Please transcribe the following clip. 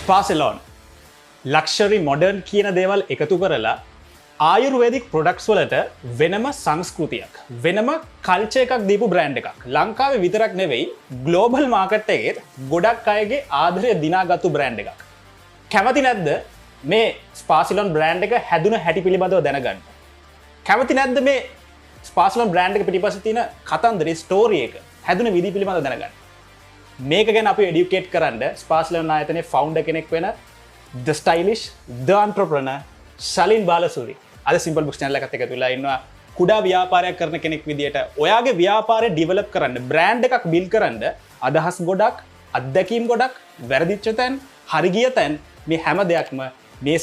ස්පාසෙලෝන් luxury modern කියන දේවල් එකතු කරලා ආයුර්වේදික් ප්‍රොඩක්ට්ස් වලට වෙනම සංස්කෘතියක් වෙනම කල්චර් එකක් දීපු බ්‍රෑන්ඩ් එකක් ලංකාවේ විතරක් නෙවෙයි ග්ලෝබල් මාකට් එකේ ගොඩක් අයගේ ආදරය දිනාගත්තු බ්‍රෑන්ඩ් එකක්. කැමති නැද්ද මේ ස්පාසිලොන් බ්‍රෑන්ඩ් එක හැදුන හැටි පිළිබඳව දැනගන්න? කැමති නැද්ද මේ ස්පාසිලොන් බ්‍රෑන්ඩ් එක පිටිපස්සේ තියෙන කතන්දරේ ස්ටෝරි එක හැදුන විදිහ පිළිබඳව දැනගන්න? මේක ගැන අපි එඩියුකේට් කරන්න ස්පාසිලොන් ආයතනයේ ෆවුන්ඩර් කෙනෙක් වෙන The Stylish, The Entrepreneur, Shalin බාලසූරි අද සිම්පල් බුක්ස් channel එකත් එකතු වෙලා ඉන්නවා. කුඩා ව්‍යාපාරයක් කරන කෙනෙක් විදියට ඔයාගේ ව්‍යාපාරය ඩෙවලොප් කරන්න, බ්‍රෑන්ඩ් එකක් බිල්ඩ් කරන්න අදහස් ගොඩක්, අත්දැකීම් ගොඩක්, වැරදිච්ච තැන්, හරි ගිය තැන් මේ හැම දෙයක්ම මේ